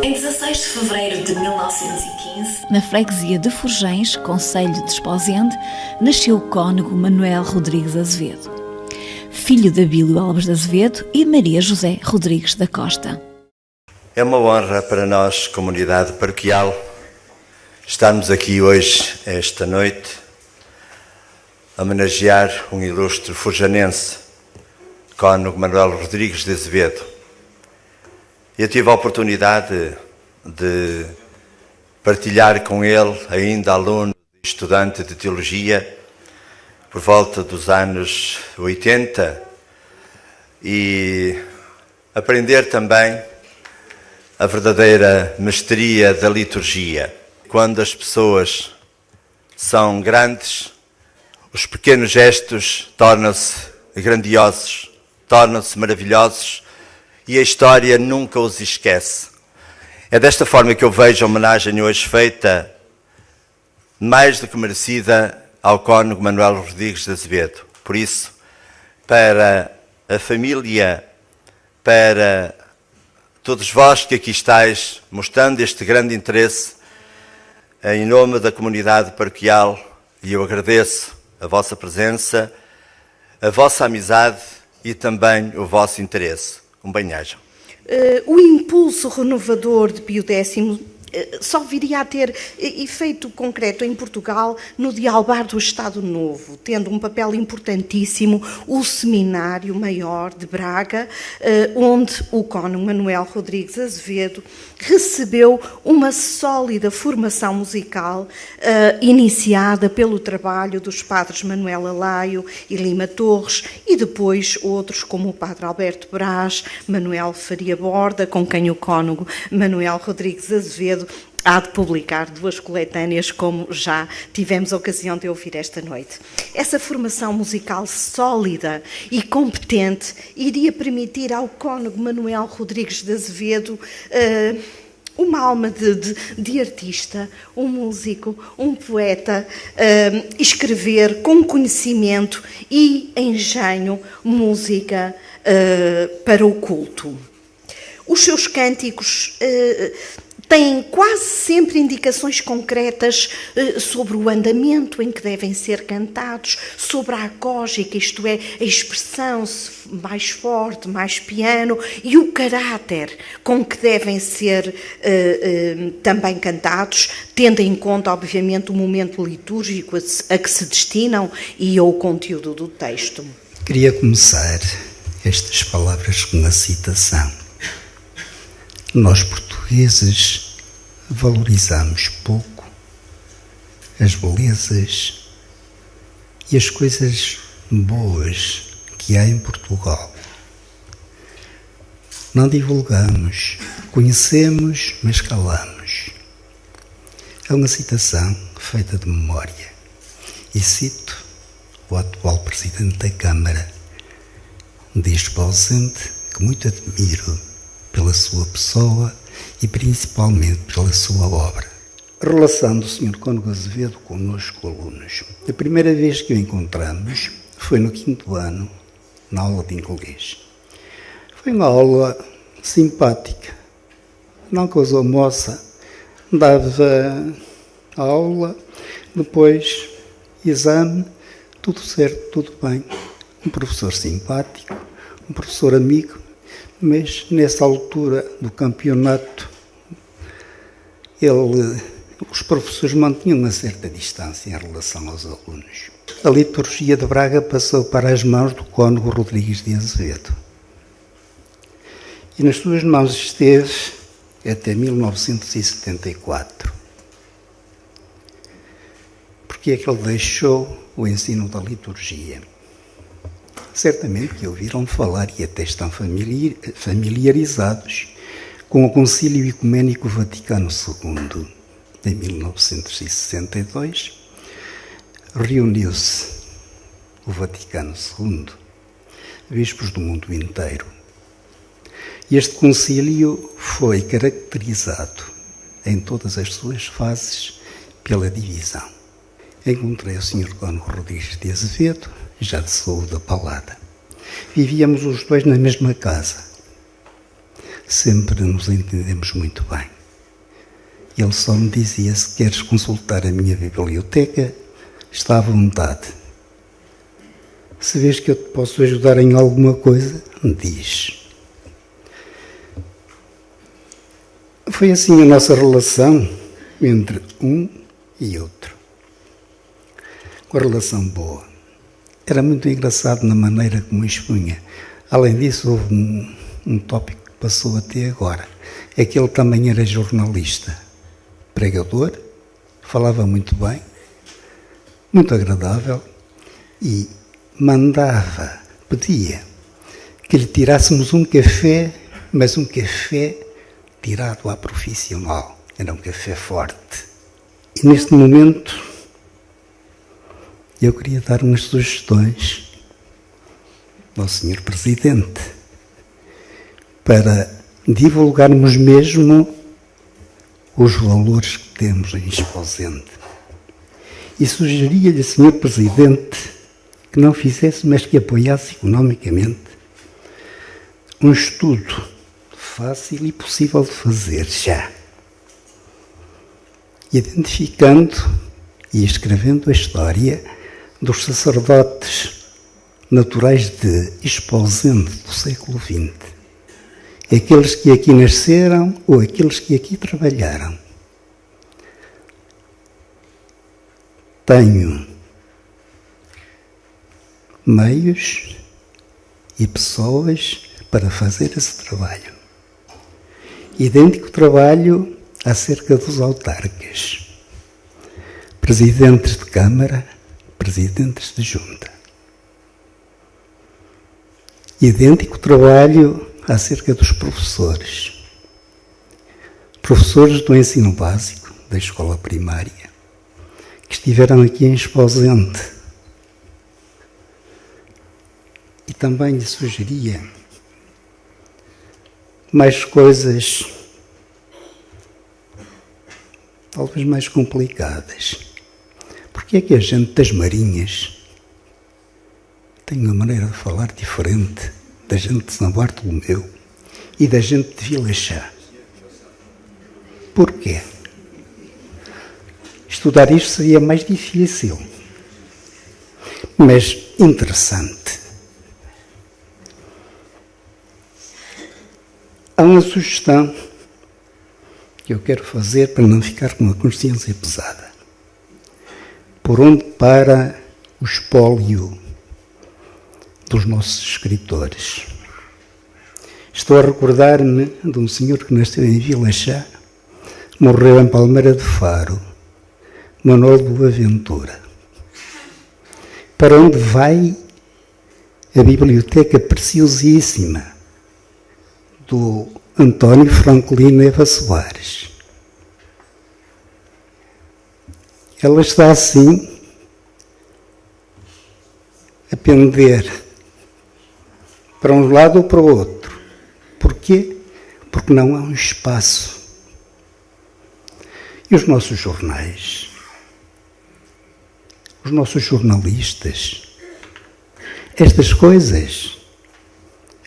Em 16 de fevereiro de 1915, na freguesia de Forgães, concelho de Esposende, nasceu o cônego Manuel Rodrigues Azevedo, filho de Abílio Alves de Azevedo e Maria José Rodrigues da Costa. É uma honra para nós, comunidade paroquial, estarmos aqui hoje, esta noite, a homenagear um ilustre forjanense, cônego Manuel Rodrigues de Azevedo. Eu tive a oportunidade de partilhar com ele, ainda aluno e estudante de teologia, por volta dos anos 80, e aprender também a verdadeira mestria da liturgia. Quando as pessoas são grandes, os pequenos gestos tornam-se grandiosos, tornam-se maravilhosos, e a história nunca os esquece. É desta forma que eu vejo a homenagem hoje feita, mais do que merecida, ao cônego Manuel Rodrigues de Azevedo. Por isso, para a família, para todos vós que aqui estáis, mostrando este grande interesse, em nome da comunidade paroquial, e eu agradeço a vossa presença, a vossa amizade e também o vosso interesse. Um bem-aja. O impulso renovador de Pio X só viria a ter efeito concreto em Portugal no dialbar do Estado Novo, tendo um papel importantíssimo o Seminário Maior de Braga, onde o cônego Manuel Rodrigues Azevedo recebeu uma sólida formação musical iniciada pelo trabalho dos padres Manuel Alaio e Lima Torres e depois outros como o padre Alberto Brás, Manuel Faria Borda, com quem o cônego Manuel Rodrigues Azevedo há de publicar duas coletâneas, como já tivemos a ocasião de ouvir esta noite. Essa formação musical sólida e competente iria permitir ao cônego Manuel Rodrigues de Azevedo uma alma de artista, um músico, um poeta, escrever com conhecimento e engenho música para o culto. Os seus cânticos têm quase sempre indicações concretas sobre o andamento em que devem ser cantados, sobre a acógica, isto é, a expressão mais forte, mais piano, e o caráter com que devem ser também cantados, tendo em conta, obviamente, o momento litúrgico a que se destinam e o conteúdo do texto. Queria começar estas palavras com uma citação. Nós, portugueses, valorizamos pouco as belezas e as coisas boas que há em Portugal. Não divulgamos, conhecemos, mas calamos. É uma citação feita de memória e cito o atual Presidente da Câmara de Esposende, que muito admiro pela sua pessoa e principalmente pela sua obra. A relação do Sr. cônego Azevedo connosco, alunos. A primeira vez que o encontramos foi no 5º ano, na aula de inglês. Foi uma aula simpática. Não causou moça. Dava a aula, depois exame, tudo certo, tudo bem. Um professor simpático, um professor amigo, mas nessa altura do campeonato os professores mantinham uma certa distância em relação aos alunos. A liturgia de Braga passou para as mãos do cônego Rodrigues de Azevedo. E nas suas mãos esteve até 1974. Porque é que ele deixou o ensino da liturgia? Certamente que ouviram falar e até estão familiarizados com o Concílio Ecuménico Vaticano II. Em 1962, reuniu-se o Vaticano II, bispos do mundo inteiro. E este concílio foi caracterizado em todas as suas fases pela divisão. Encontrei o Sr. cônego Rodrigues de Azevedo, já de saúde abalada. Vivíamos os dois na mesma casa. Sempre nos entendemos muito bem. Ele só me dizia: se queres consultar a minha biblioteca, está à vontade. Se vês que eu te posso ajudar em alguma coisa, me diz. Foi assim a nossa relação entre um e outro. Uma relação boa. Era muito engraçado na maneira como expunha. Além disso, houve um tópico que passou até agora. É que ele também era jornalista, pregador, falava muito bem, muito agradável e mandava, pedia que lhe tirássemos um café, mas um café tirado à profissional. Era um café forte. E neste momento eu queria dar umas sugestões ao Sr. Presidente para divulgarmos mesmo os valores que temos em Esposende. E sugeria-lhe, Sr. Presidente, que não fizesse, mas que apoiasse economicamente um estudo fácil e possível de fazer já, identificando e escrevendo a história dos sacerdotes naturais de Esposende do século XX. Aqueles que aqui nasceram ou aqueles que aqui trabalharam. Tenho meios e pessoas para fazer esse trabalho. Idêntico trabalho acerca dos autarcas, presidentes de Câmara, presidentes de Junta. Idêntico trabalho acerca dos professores do ensino básico, da escola primária, que estiveram aqui em Esposende. E também lhe sugeria mais coisas, talvez mais complicadas. Porque é que a gente das Marinhas tem uma maneira de falar diferente da gente de São Bartolomeu e da gente de Vila Chá? Porquê? Estudar isto seria mais difícil, mas interessante. Há uma sugestão que eu quero fazer para não ficar com a consciência pesada. Por onde para o espólio dos nossos escritores? Estou a recordar-me de um senhor que nasceu em Vila Chá, morreu em Palmeira de Faro, Manuel Boaventura. Para onde vai a biblioteca preciosíssima do António Franklin Eva Soares? Ela está assim a pender para um lado ou para o outro. Porquê? Porque não há um espaço. E os nossos jornais, os nossos jornalistas, estas coisas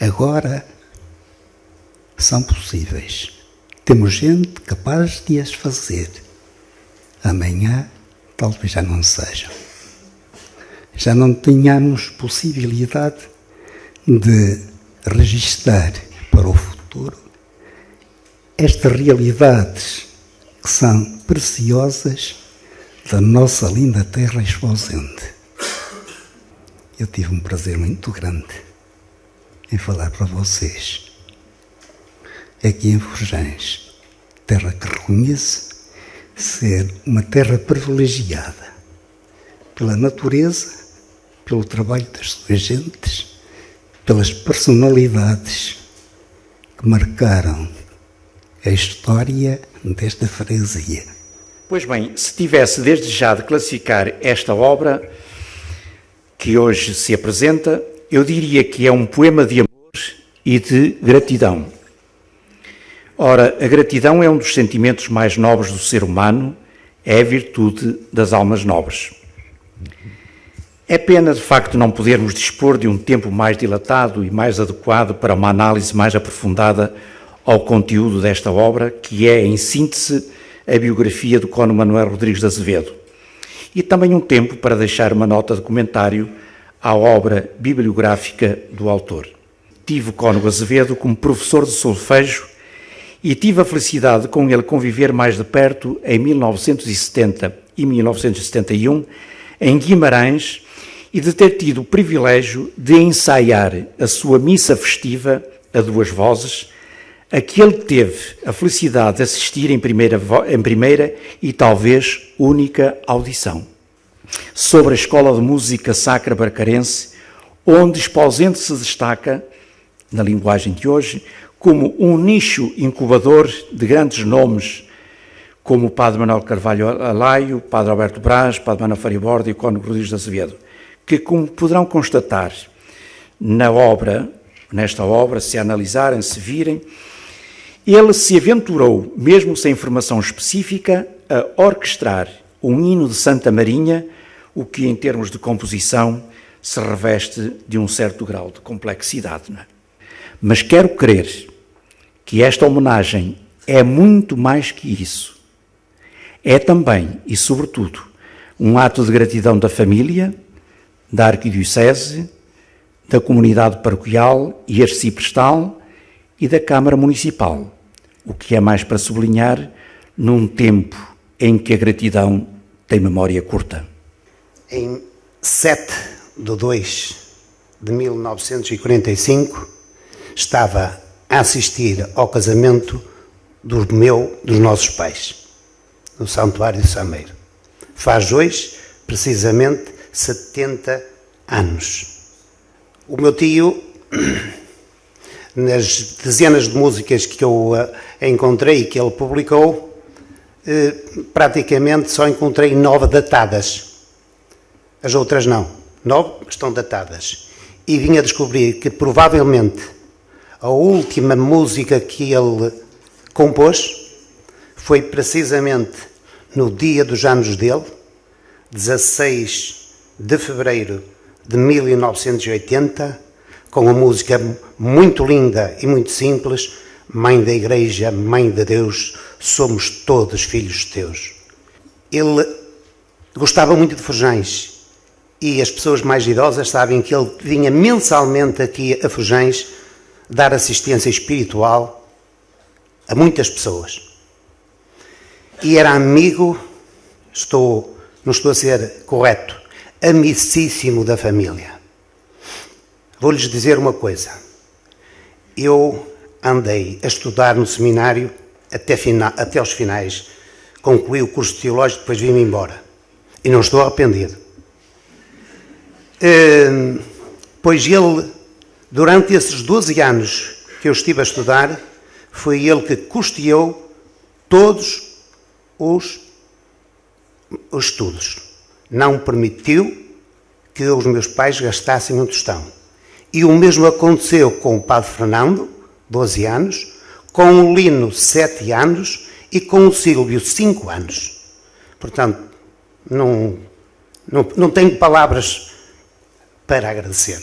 agora são possíveis. Temos gente capaz de as fazer. Amanhã talvez já não sejam. Já não tenhamos possibilidade de registar para o futuro estas realidades que são preciosas da nossa linda terra Esposende. Eu tive um prazer muito grande em falar para vocês. Aqui em Forjães, terra que reconheço ser uma terra privilegiada pela natureza, pelo trabalho das suas gentes, pelas personalidades que marcaram a história desta freguesia. Pois bem, se tivesse desde já de classificar esta obra que hoje se apresenta, eu diria que é um poema de amor e de gratidão. Ora, a gratidão é um dos sentimentos mais nobres do ser humano, é a virtude das almas nobres. É pena, de facto, não podermos dispor de um tempo mais dilatado e mais adequado para uma análise mais aprofundada ao conteúdo desta obra, que é, em síntese, a biografia do Cônego Manuel Rodrigues de Azevedo. E também um tempo para deixar uma nota de comentário à obra bibliográfica do autor. Tive o Cônego Azevedo como professor de solfejo e tive a felicidade de com ele conviver mais de perto em 1970 e 1971 em Guimarães e de ter tido o privilégio de ensaiar a sua missa festiva a duas vozes, a que ele teve a felicidade de assistir em primeira e talvez única audição, sobre a Escola de Música Sacra Barcarense, onde Esposende se destaca, na linguagem de hoje, como um nicho incubador de grandes nomes, como o Padre Manuel Carvalho Alaio, o Padre Alberto Braz, o Padre Manuel Fariborda e o Cônego Rodrigues de Azevedo, que, como poderão constatar nesta obra, se analisarem, se virem, ele se aventurou, mesmo sem formação específica, a orquestrar um hino de Santa Marinha, o que, em termos de composição, se reveste de um certo grau de complexidade. Não é? Mas quero crer que esta homenagem é muito mais que isso. É também, e sobretudo, um ato de gratidão da família, da Arquidiocese, da comunidade paroquial e arciprestal e da Câmara Municipal, o que é mais para sublinhar num tempo em que a gratidão tem memória curta. Em 7/2/1945, estava a assistir ao casamento dos nossos pais, no Santuário de Sameiro. Faz hoje, precisamente, 70 anos. O meu tio, nas dezenas de músicas que eu encontrei e que ele publicou, praticamente só encontrei 9 datadas. As outras não. 9 estão datadas. E vim a descobrir que provavelmente a última música que ele compôs foi precisamente no dia dos anos dele, 16 de fevereiro de 1980, com uma música muito linda e muito simples: Mãe da Igreja, Mãe de Deus, somos todos filhos teus. Ele gostava muito de Forjães e as pessoas mais idosas sabem que ele vinha mensalmente aqui a Forjães dar assistência espiritual a muitas pessoas. E era amigo, não estou a ser correto, amicíssimo da família. Vou-lhes dizer uma coisa. Eu andei a estudar no seminário até aos finais. Concluí o curso teológico, depois vim-me embora. E não estou arrependido. Pois ele, durante esses 12 anos que eu estive a estudar, foi ele que custeou todos os estudos. Não permitiu que os meus pais gastassem um tostão. E o mesmo aconteceu com o Padre Fernando, 12 anos, com o Lino, 7 anos, e com o Sílvio, 5 anos. Portanto, não tenho palavras para agradecer.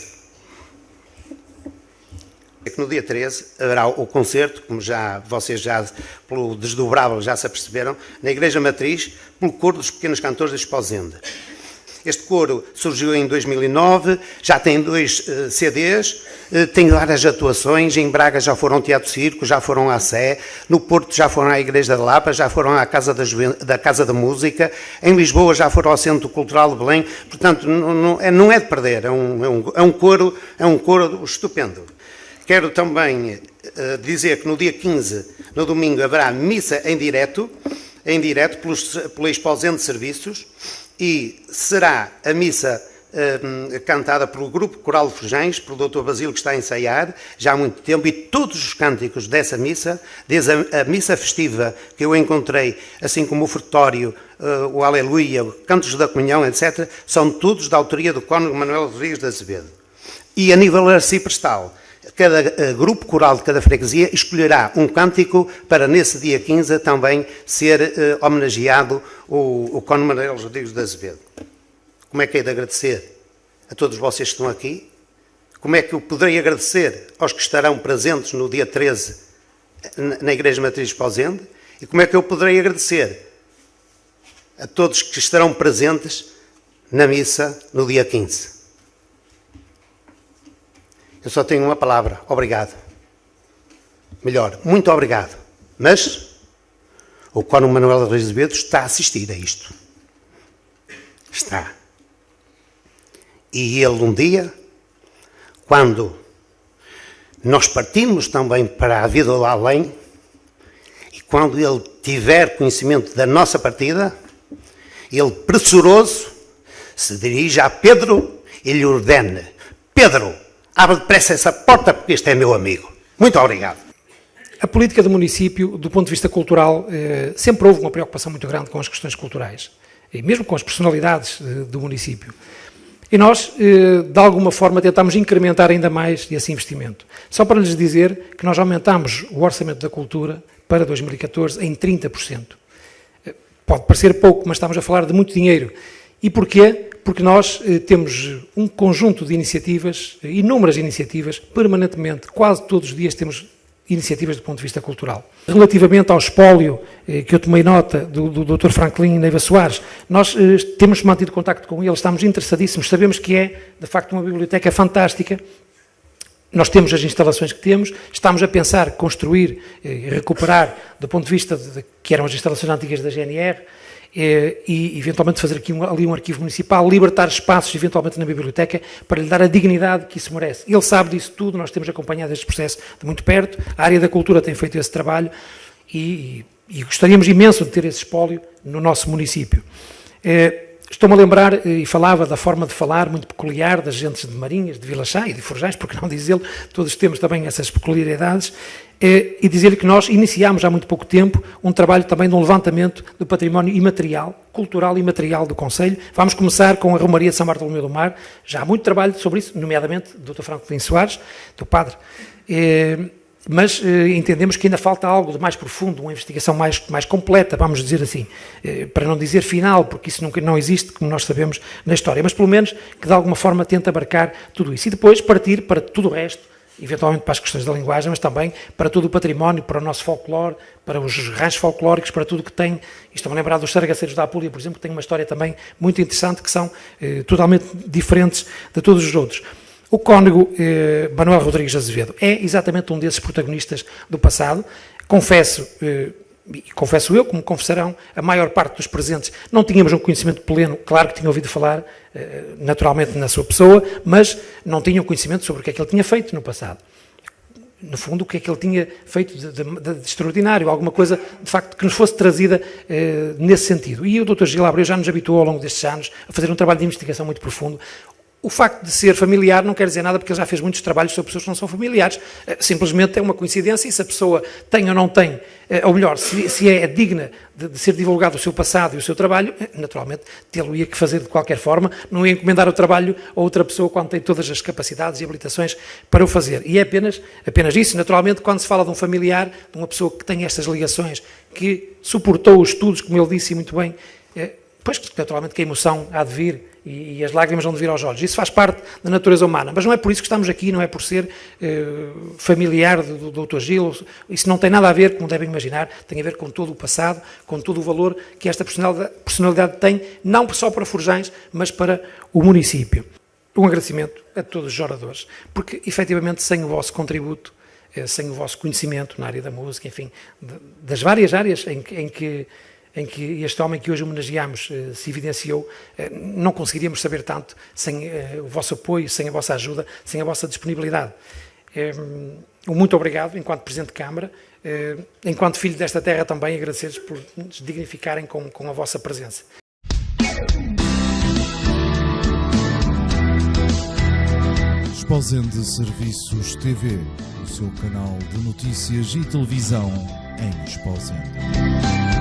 É que no dia 13 haverá o concerto, como vocês pelo desdobrável já se aperceberam, na Igreja Matriz, pelo Coro dos Pequenos Cantores de Esposende. Este coro surgiu em 2009, já tem 2 CDs, tem várias atuações. Em Braga já foram ao Teatro Circo, já foram à Sé, no Porto já foram à Igreja da Lapa, já foram à Casa da Música, em Lisboa já foram ao Centro Cultural de Belém. Portanto, não é de perder, é um coro estupendo. Quero também dizer que no dia 15, no domingo, haverá missa em direto pela Esposende Serviços, e será a missa cantada pelo Grupo Coral de Forjães, pelo Dr. Basílio, que está a ensaiar já há muito tempo, e todos os cânticos dessa missa, desde a missa festiva que eu encontrei, assim como o ofertório, o Aleluia, cantos da comunhão, etc., são todos da autoria do Cônego Manuel Rodrigues de Azevedo. E a nível arciprestal, cada grupo coral de cada freguesia escolherá um cântico para, nesse dia 15, também ser homenageado o Cônego Manuel Rodrigues de Azevedo. Como é que é de agradecer a todos vocês que estão aqui? Como é que eu poderei agradecer aos que estarão presentes no dia 13 na Igreja Matriz de Esposende? E como é que eu poderei agradecer a todos que estarão presentes na missa no dia 15? Eu só tenho uma palavra: obrigado. Melhor, muito obrigado. Mas o Cónigo Manuel Rodrigues de Azevedo está a assistir a isto. Está. E ele um dia, quando nós partimos também para a vida lá além, e quando ele tiver conhecimento da nossa partida, ele, pressuroso, se dirige a Pedro e lhe ordena: Pedro, abre depressa essa porta porque este é meu amigo. Muito obrigado. A política do município, do ponto de vista cultural, sempre houve uma preocupação muito grande com as questões culturais, e mesmo com as personalidades do município. E nós, de alguma forma, tentámos incrementar ainda mais esse investimento. Só para lhes dizer que nós aumentámos o orçamento da cultura para 2014 em 30%. Pode parecer pouco, mas estamos a falar de muito dinheiro. E porquê? Porque nós temos um conjunto de iniciativas, inúmeras iniciativas, permanentemente, quase todos os dias temos iniciativas do ponto de vista cultural. Relativamente ao espólio, que eu tomei nota do Dr. Franklin Neiva Soares, nós temos mantido contacto com ele, estamos interessadíssimos, sabemos que é, de facto, uma biblioteca fantástica. Nós temos as instalações que temos, estamos a pensar construir e recuperar, do ponto de vista que eram as instalações antigas da GNR, e eventualmente fazer aqui ali um arquivo municipal, libertar espaços eventualmente na biblioteca para lhe dar a dignidade que isso merece. Ele sabe disso tudo, nós temos acompanhado este processo de muito perto, a área da cultura tem feito esse trabalho e gostaríamos imenso de ter esse espólio no nosso município. Estou-me a lembrar, e falava da forma de falar muito peculiar das gentes de Marinhas, de Vila Chá e de Forjães, porque não dizê-lo, todos temos também essas peculiaridades, e dizer-lhe que nós iniciámos há muito pouco tempo um trabalho também de um levantamento do património imaterial, cultural e imaterial do Concelho. Vamos começar com a Romaria de São Bartolomeu do Mar, já há muito trabalho sobre isso, nomeadamente do Dr. Franklin Soares, do padre, mas entendemos que ainda falta algo de mais profundo, uma investigação mais completa, vamos dizer assim, para não dizer final, porque isso nunca não existe, como nós sabemos, na história, mas pelo menos que de alguma forma tente abarcar tudo isso e depois partir para tudo o resto, eventualmente para as questões da linguagem, mas também para todo o património, para o nosso folclore, para os ranchos folclóricos, para tudo que tem. Estou-me a lembrar dos sargaceiros da Apulia, por exemplo, que tem uma história também muito interessante, que são totalmente diferentes de todos os outros. O Cónigo Manuel Rodrigues de Azevedo é exatamente um desses protagonistas do passado. Confesso eu, como confessarão, a maior parte dos presentes não tínhamos um conhecimento pleno, claro que tinha ouvido falar naturalmente na sua pessoa, mas não tinham conhecimento sobre o que é que ele tinha feito no passado. No fundo, o que é que ele tinha feito de extraordinário, alguma coisa, de facto, que nos fosse trazida nesse sentido. E o Dr. Gil Abreu já nos habituou ao longo destes anos a fazer um trabalho de investigação muito profundo. O facto de ser familiar não quer dizer nada, porque ele já fez muitos trabalhos sobre pessoas que não são familiares. Simplesmente é uma coincidência, e se a pessoa tem ou não tem, ou melhor, se é digna de ser divulgado o seu passado e o seu trabalho, naturalmente, tê-lo-ia que fazer de qualquer forma, não ia encomendar o trabalho a outra pessoa quando tem todas as capacidades e habilitações para o fazer. E é apenas isso. Naturalmente, quando se fala de um familiar, de uma pessoa que tem estas ligações, que suportou os estudos, como ele disse muito bem, pois, naturalmente, que a emoção há de vir e as lágrimas vão de vir aos olhos. Isso faz parte da natureza humana, mas não é por isso que estamos aqui, não é por ser familiar do Dr. Gil. Isso não tem nada a ver, como devem imaginar, tem a ver com todo o passado, com todo o valor que esta personalidade tem, não só para Forjães, mas para o município. Um agradecimento a todos os oradores, porque, efetivamente, sem o vosso contributo, sem o vosso conhecimento na área da música, enfim, das várias áreas em que este homem que hoje homenageamos se evidenciou, não conseguiríamos saber tanto sem o vosso apoio, sem a vossa ajuda, sem a vossa disponibilidade. Muito obrigado, enquanto Presidente de Câmara, enquanto filho desta terra também, agradecer-vos por nos dignificarem com a vossa presença. Esposende Serviços TV, o seu canal de notícias e televisão em Esposende.